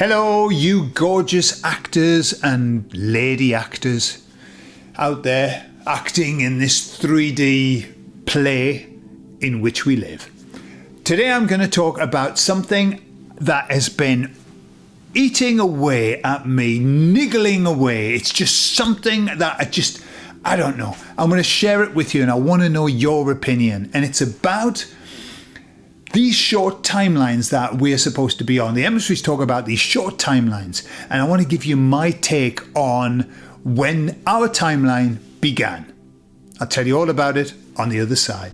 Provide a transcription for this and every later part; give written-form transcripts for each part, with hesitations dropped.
Hello, you gorgeous actors and lady actors out there acting in this 3D play in which we live. Today I'm going to talk about something that has been eating away at me, niggling away. It's just something that I don't know. I'm going to share it with you and I want to know your opinion. And it's about these short timelines that we're supposed to be on. The emissaries talk about these short timelines, and I want to give you my take on when our timeline began. I'll tell you all about it on the other side.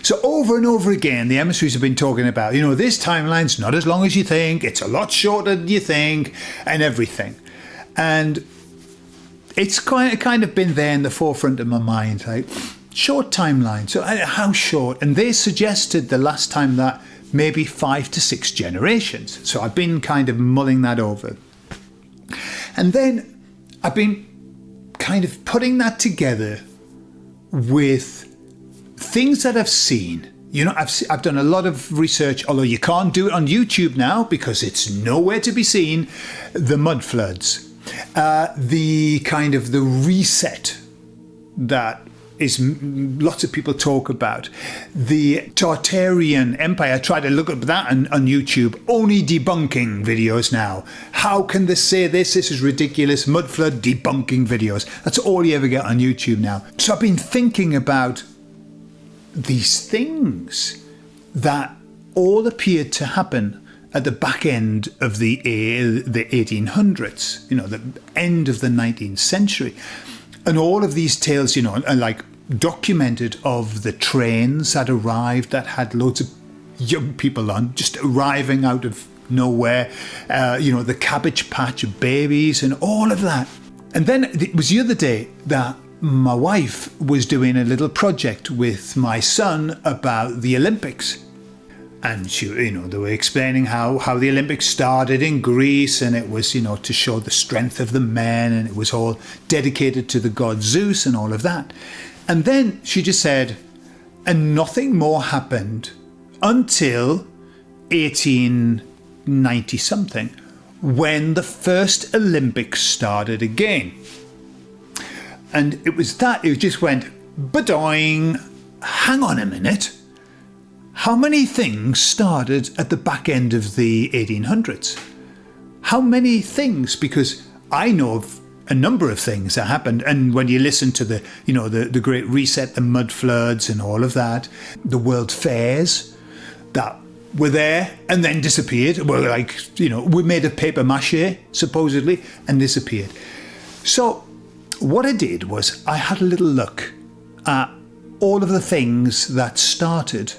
So over and over again, the emissaries have been talking about, this timeline's not as long as you think, it's a lot shorter than you think, and everything. And it's kind of been there in the forefront of my mind, like short timeline. So how short? And they suggested the last time that maybe 5 to 6 generations. So I've been kind of mulling that over. And then I've been kind of putting that together with things that I've seen. I've done a lot of research, although you can't do it on YouTube now because it's nowhere to be seen. The mud floods. The reset that is lots of people talk about. The Tartarian Empire, I try to look up that on YouTube, only debunking videos now. How can they say this? This is ridiculous. Mud flood debunking videos. That's all you ever get on YouTube now. So I've been thinking about these things that all appeared to happen at the back end of the 1800s, the end of the 19th century. And all of these tales, are like documented of the trains that arrived that had loads of young people on, just arriving out of nowhere, the Cabbage Patch babies and all of that. And then it was the other day that my wife was doing a little project with my son about the Olympics. And they were explaining how the Olympics started in Greece, and it was, to show the strength of the men, and it was all dedicated to the god Zeus and all of that. And then she just said, and nothing more happened until 1890 something, when the first Olympics started again. And it just went, badoing, hang on a minute. How many things started at the back end of the 1800s? How many things? Because I know of a number of things that happened. And when you listen to the Great Reset, the mud floods and all of that, the world fairs that were there and then disappeared, were were made of paper mache, supposedly, and disappeared. So what I did was I had a little look at all of the things that started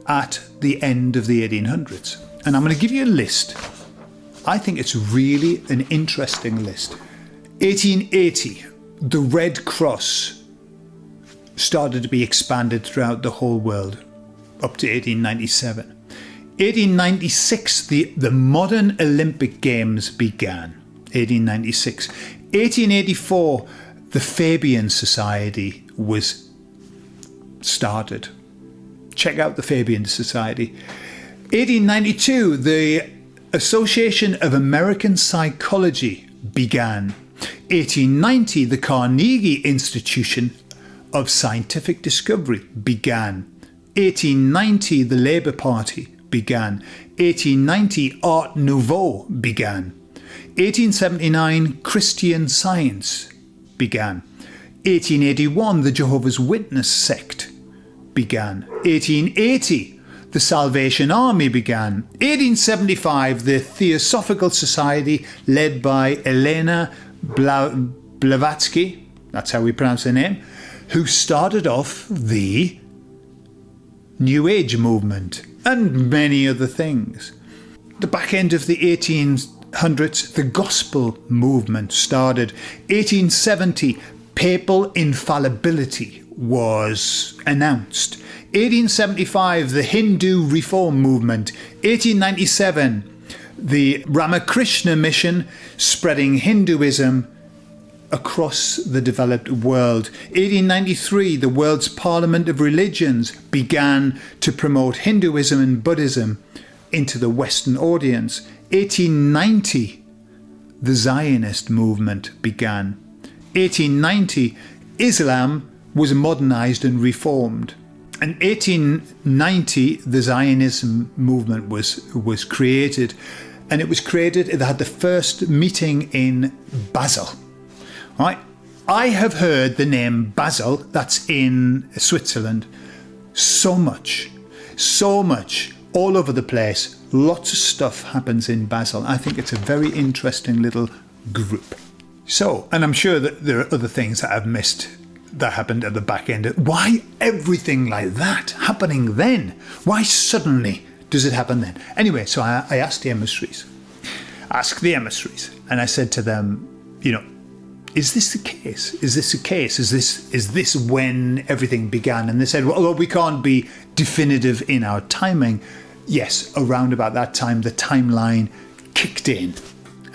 at the end of the 1800s. And I'm going to give you a list. I think it's really an interesting list. 1880, the Red Cross started to be expanded throughout the whole world, up to 1897. 1896, the modern Olympic Games began, 1896. 1884, the Fabian Society was started. Check out the Fabian Society. 1892, the Association of American Psychology began. 1890, the Carnegie Institution of Scientific Discovery began. 1890, the Labour Party began. 1890, Art Nouveau began. 1879, Christian Science began. 1881, the Jehovah's Witness sect began. 1880, the Salvation Army began. 1875, the Theosophical Society led by Elena Blavatsky, that's how we pronounce her name, who started off the New Age movement and many other things. The back end of the 1800s, the Gospel movement started. 1870, papal infallibility was announced. 1875, the Hindu Reform Movement. 1897, the Ramakrishna Mission spreading Hinduism across the developed world. 1893, the world's Parliament of Religions began to promote Hinduism and Buddhism into the Western audience. 1890, the Zionist movement began. 1890, Islam was modernized and reformed. In 1890, the Zionism movement was created. And it was created, it had the first meeting in Basel. Right? I have heard the name Basel, that's in Switzerland, so much, all over the place. Lots of stuff happens in Basel. I think it's a very interesting little group. So, and I'm sure that there are other things that I've missed that happened at the back end. Why everything like that happening then? Why suddenly does it happen then? Anyway, so I asked the emissaries, and I said to them, is this the case? Is this the case? Is this when everything began? And they said, well, we can't be definitive in our timing. Yes, around about that time, the timeline kicked in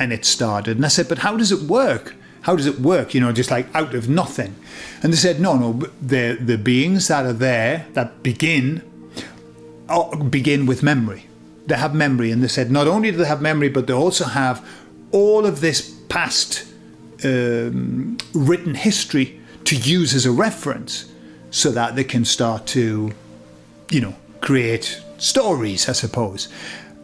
and it started. And I said, but how does it work? How does it work? Just like out of nothing. And they said, no, the beings that are there, that begin with memory. They have memory. And they said, not only do they have memory, but they also have all of this past written history to use as a reference so that they can start to, create stories, I suppose.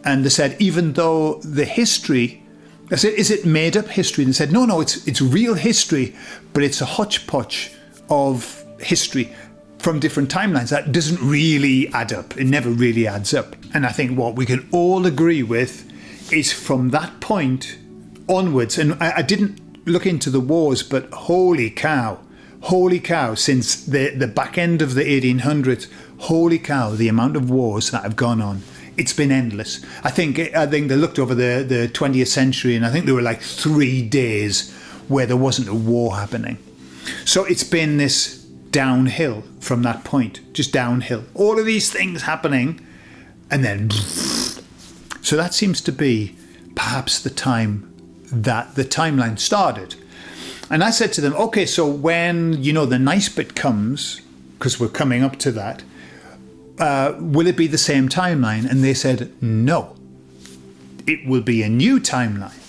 And they said, even though the history, I said, is it made up history? And they said, no, it's real history, but it's a hodgepodge of history from different timelines. That doesn't really add up. It never really adds up. And I think what we can all agree with is from that point onwards, and I didn't look into the wars, but holy cow, since the back end of the 1800s, holy cow, the amount of wars that have gone on. It's been endless. I think they looked over the 20th century, and I think there were like 3 days where there wasn't a war happening. So it's been this downhill from that point, just downhill. All of these things happening, and then... So that seems to be perhaps the time that the timeline started. And I said to them, okay, so when, the nice bit comes, because we're coming up to that, will it be the same timeline? And they said, no. It will be a new timeline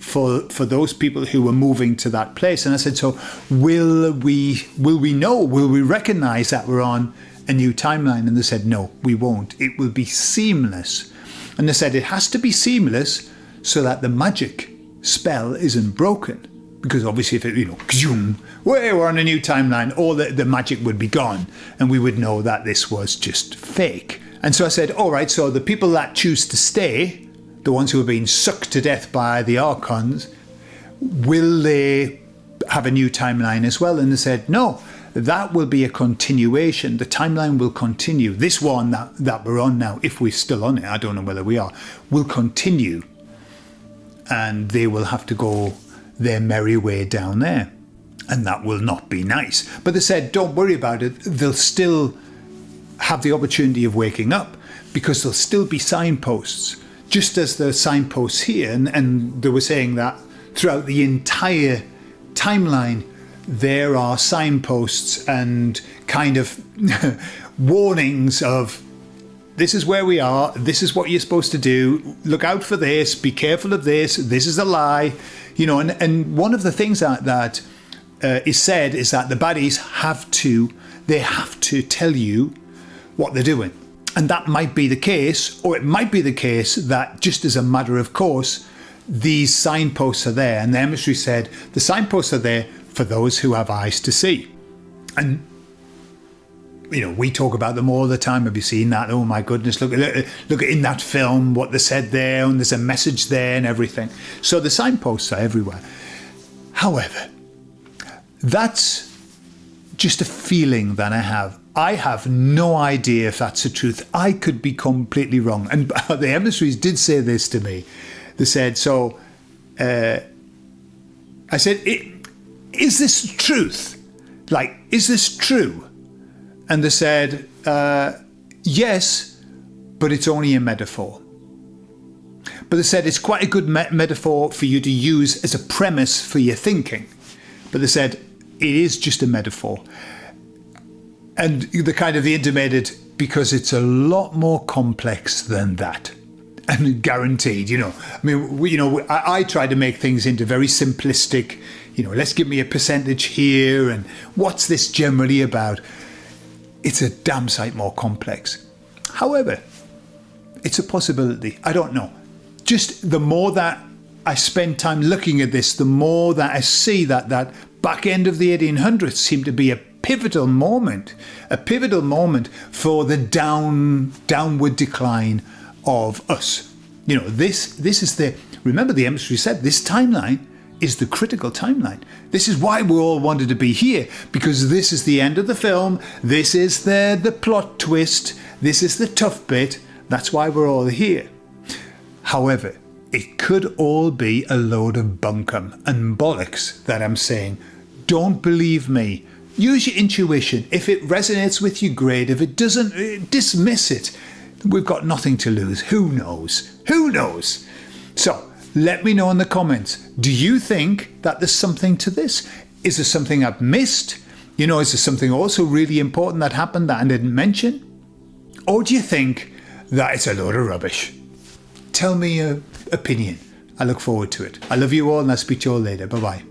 for those people who were moving to that place. And I said, so will we recognize that we're on a new timeline? And they said, no, we won't. It will be seamless. And they said, it has to be seamless so that the magic spell isn't broken. Because obviously if it, we're on a new timeline, all the magic would be gone and we would know that this was just fake. And so I said, all right, so the people that choose to stay, the ones who are being sucked to death by the Archons, will they have a new timeline as well? And they said, no, that will be a continuation. The timeline will continue. This one that we're on now, if we're still on it, I don't know whether we are, will continue. And they will have to go their merry way down there. And that will not be nice. But they said, don't worry about it. They'll still have the opportunity of waking up because there'll still be signposts, just as the signposts here. And they were saying that throughout the entire timeline, there are signposts and kind of warnings of, this is where we are, this is what you're supposed to do, look out for this, be careful of this is a lie. And one of the things that is said is that the baddies have to tell you what they're doing. And that might be the case, or it might be the case that just as a matter of course, these signposts are there. And the emissary said, the signposts are there for those who have eyes to see. And, we talk about them all the time. Have you seen that? Oh my goodness, look in that film, what they said there, and there's a message there and everything. So the signposts are everywhere. However, that's just a feeling that I have. I have no idea if that's the truth. I could be completely wrong. And the emissaries did say this to me. They said, so, I said, is this truth? Like, is this true? And they said, yes, but it's only a metaphor. But they said it's quite a good metaphor for you to use as a premise for your thinking. but they said it is just a metaphor. And they kind of intimated, because it's a lot more complex than that. And guaranteed, I mean, I try to make things into very simplistic, let's give me a percentage here and what's this generally about. It's a damn sight more complex. However, it's a possibility. I don't know. Just the more that I spend time looking at this, the more that I see that back end of the 1800s seemed to be a pivotal moment for the downward decline of us. This is remember the emissary said, this timeline is the critical timeline. This is why we all wanted to be here, because this is the end of the film. This is the plot twist. This is the tough bit. That's why we're all here. However, it could all be a load of bunkum and bollocks that I'm saying. Don't believe me. Use your intuition. If it resonates with you, great. If it doesn't, dismiss it. We've got nothing to lose. Who knows? Who knows? So, let me know in the comments. Do you think that there's something to this? Is there something I've missed? Is there something also really important that happened that I didn't mention? Or do you think that it's a load of rubbish? Tell me your opinion. I look forward to it. I love you all, and I'll speak to you all later. Bye-bye.